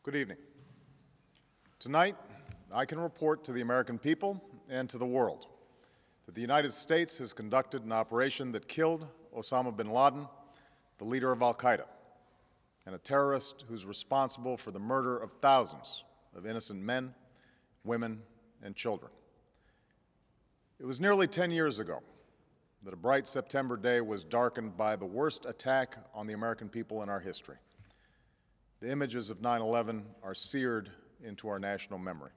Good evening. Tonight, I can report to the American people and to the world that the United States has conducted an operation that killed Osama bin Laden, the leader of Al-Qaeda, and a terrorist who's responsible for the murder of thousands of innocent men, women, and children. It was nearly 10 years ago that a bright September day was darkened by the worst attack on the American people in our history. The images of 9/11 are seared into our national memory.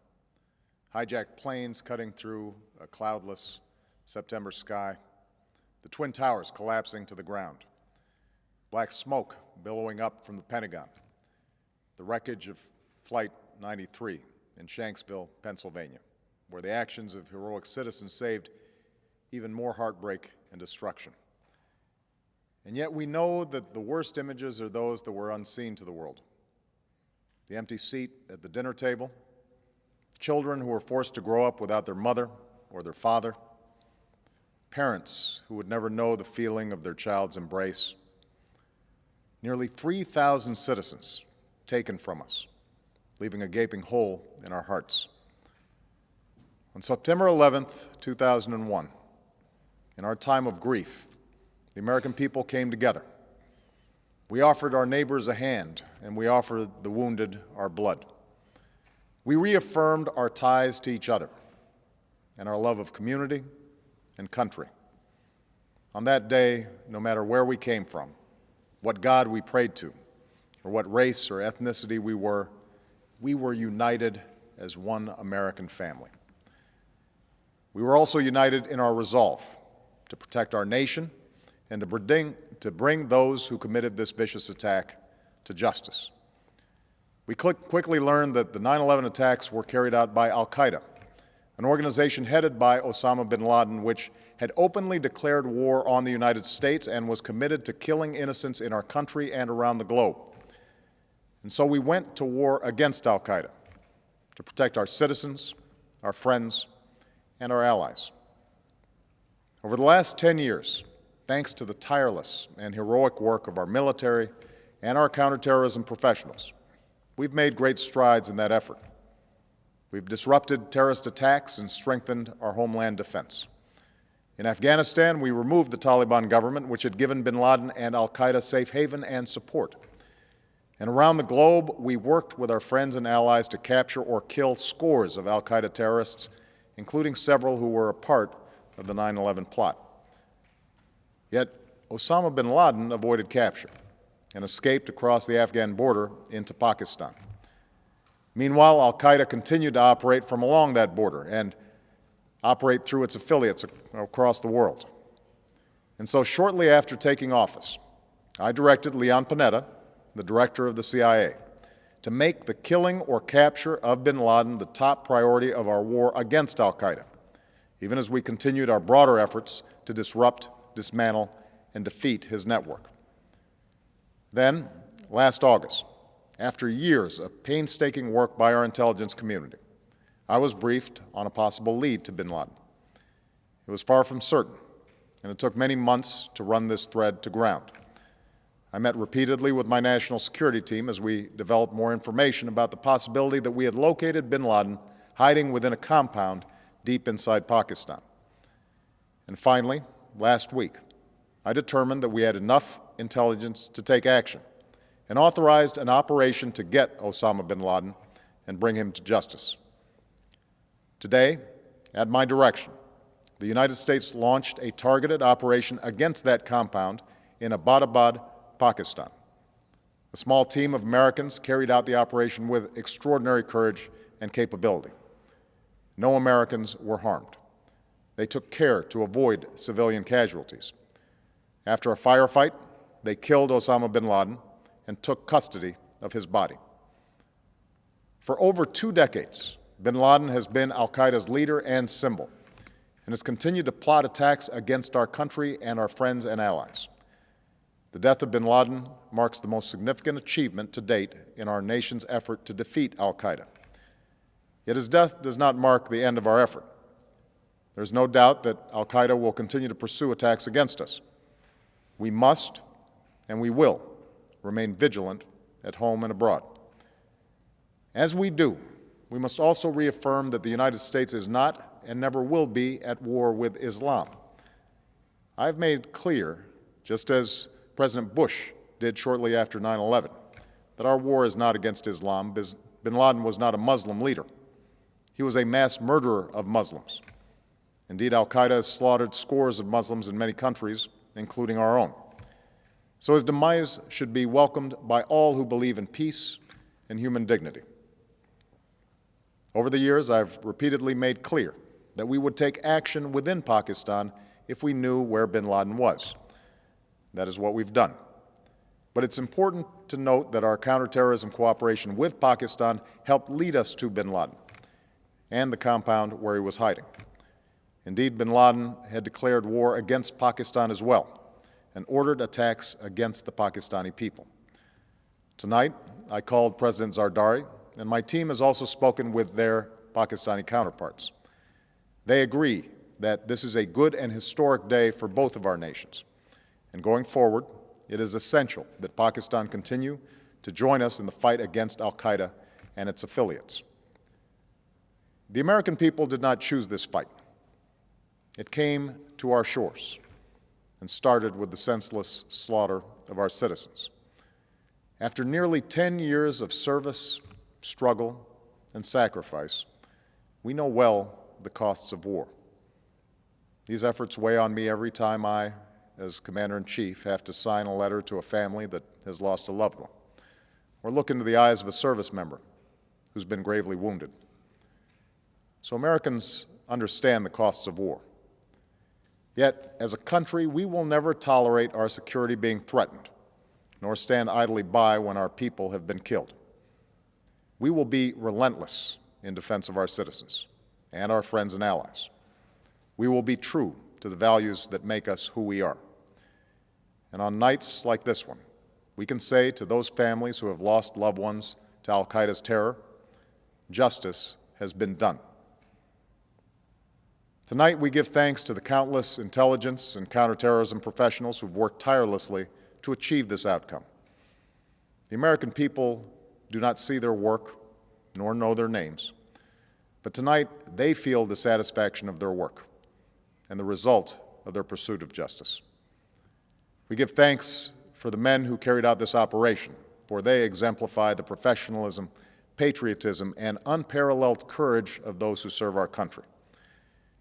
Hijacked planes cutting through a cloudless September sky, the Twin Towers collapsing to the ground, black smoke billowing up from the Pentagon, the wreckage of Flight 93 in Shanksville, Pennsylvania, where the actions of heroic citizens saved even more heartbreak and destruction. And yet we know that the worst images are those that were unseen to the world. The empty seat at the dinner table, children who were forced to grow up without their mother or their father, parents who would never know the feeling of their child's embrace, nearly 3,000 citizens taken from us, leaving a gaping hole in our hearts. On September 11th, 2001, in our time of grief, the American people came together. We offered our neighbors a hand, and we offered the wounded our blood. We reaffirmed our ties to each other and our love of community and country. On that day, no matter where we came from, what God we prayed to, or what race or ethnicity we were united as one American family. We were also united in our resolve to protect our nation and to bring those who committed this vicious attack to justice. We quickly learned that the 9/11 attacks were carried out by Al-Qaeda, an organization headed by Osama bin Laden, which had openly declared war on the United States and was committed to killing innocents in our country and around the globe. And so we went to war against Al-Qaeda to protect our citizens, our friends, and our allies. Over the last 10 years, thanks to the tireless and heroic work of our military and our counterterrorism professionals, we've made great strides in that effort. We've disrupted terrorist attacks and strengthened our homeland defense. In Afghanistan, we removed the Taliban government, which had given bin Laden and Al-Qaeda safe haven and support. And around the globe, we worked with our friends and allies to capture or kill scores of Al-Qaeda terrorists, including several who were a part of the 9/11 plot. Yet Osama bin Laden avoided capture and escaped across the Afghan border into Pakistan. Meanwhile, Al-Qaeda continued to operate from along that border and operate through its affiliates across the world. And so shortly after taking office, I directed Leon Panetta, the director of the CIA, to make the killing or capture of bin Laden the top priority of our war against Al-Qaeda, even as we continued our broader efforts to disrupt, dismantle, and defeat his network. Then, last August, after years of painstaking work by our intelligence community, I was briefed on a possible lead to bin Laden. It was far from certain, and it took many months to run this thread to ground. I met repeatedly with my national security team as we developed more information about the possibility that we had located bin Laden hiding within a compound deep inside Pakistan. And finally, last week, I determined that we had enough intelligence to take action and authorized an operation to get Osama bin Laden and bring him to justice. Today, at my direction, the United States launched a targeted operation against that compound in Abbottabad, Pakistan. A small team of Americans carried out the operation with extraordinary courage and capability. No Americans were harmed. They took care to avoid civilian casualties. After a firefight, they killed Osama bin Laden and took custody of his body. For over 2 decades, bin Laden has been Al-Qaeda's leader and symbol, and has continued to plot attacks against our country and our friends and allies. The death of bin Laden marks the most significant achievement to date in our nation's effort to defeat Al-Qaeda. Yet his death does not mark the end of our effort. There's no doubt that Al-Qaeda will continue to pursue attacks against us. We must, and we will, remain vigilant at home and abroad. As we do, we must also reaffirm that the United States is not and never will be at war with Islam. I've made clear, just as President Bush did shortly after 9/11, that our war is not against Islam. Bin Laden was not a Muslim leader. He was a mass murderer of Muslims. Indeed, Al-Qaeda has slaughtered scores of Muslims in many countries, including our own. So his demise should be welcomed by all who believe in peace and human dignity. Over the years, I've repeatedly made clear that we would take action within Pakistan if we knew where bin Laden was. That is what we've done. But it's important to note that our counterterrorism cooperation with Pakistan helped lead us to bin Laden and the compound where he was hiding. Indeed, bin Laden had declared war against Pakistan as well and ordered attacks against the Pakistani people. Tonight, I called President Zardari, and my team has also spoken with their Pakistani counterparts. They agree that this is a good and historic day for both of our nations. And going forward, it is essential that Pakistan continue to join us in the fight against Al-Qaeda and its affiliates. The American people did not choose this fight. It came to our shores and started with the senseless slaughter of our citizens. After nearly 10 years of service, struggle, and sacrifice, we know well the costs of war. These efforts weigh on me every time I, as Commander-in-Chief, have to sign a letter to a family that has lost a loved one, or look into the eyes of a service member who's been gravely wounded. So Americans understand the costs of war. Yet, as a country, we will never tolerate our security being threatened, nor stand idly by when our people have been killed. We will be relentless in defense of our citizens and our friends and allies. We will be true to the values that make us who we are. And on nights like this one, we can say to those families who have lost loved ones to Al-Qaeda's terror, justice has been done. Tonight, we give thanks to the countless intelligence and counterterrorism professionals who've worked tirelessly to achieve this outcome. The American people do not see their work, nor know their names, but tonight they feel the satisfaction of their work and the result of their pursuit of justice. We give thanks for the men who carried out this operation, for they exemplify the professionalism, patriotism, and unparalleled courage of those who serve our country.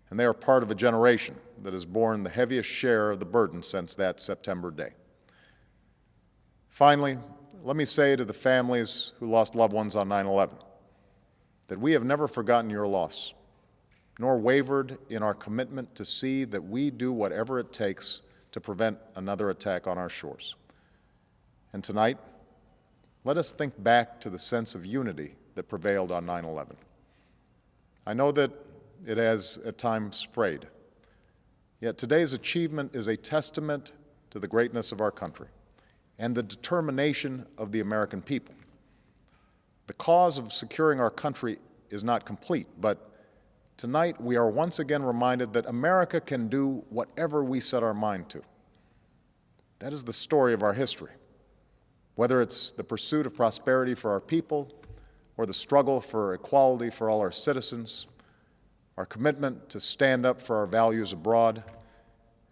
And they are part of a generation that has borne the heaviest share of the burden since that September day. Finally, let me say to the families who lost loved ones on 9/11 that we have never forgotten your loss, nor wavered in our commitment to see that we do whatever it takes to prevent another attack on our shores. And tonight, let us think back to the sense of unity that prevailed on 9/11. I know that it has at times frayed, yet today's achievement is a testament to the greatness of our country and the determination of the American people. The cause of securing our country is not complete, but tonight we are once again reminded that America can do whatever we set our mind to. That is the story of our history. Whether it's the pursuit of prosperity for our people or the struggle for equality for all our citizens, our commitment to stand up for our values abroad,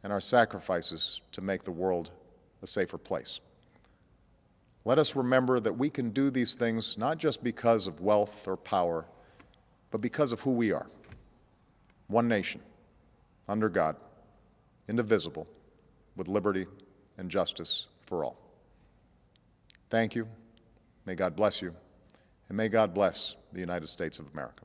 and our sacrifices to make the world a safer place. Let us remember that we can do these things not just because of wealth or power, but because of who we are. One nation, under God, indivisible, with liberty and justice for all. Thank you. May God bless you, and may God bless the United States of America.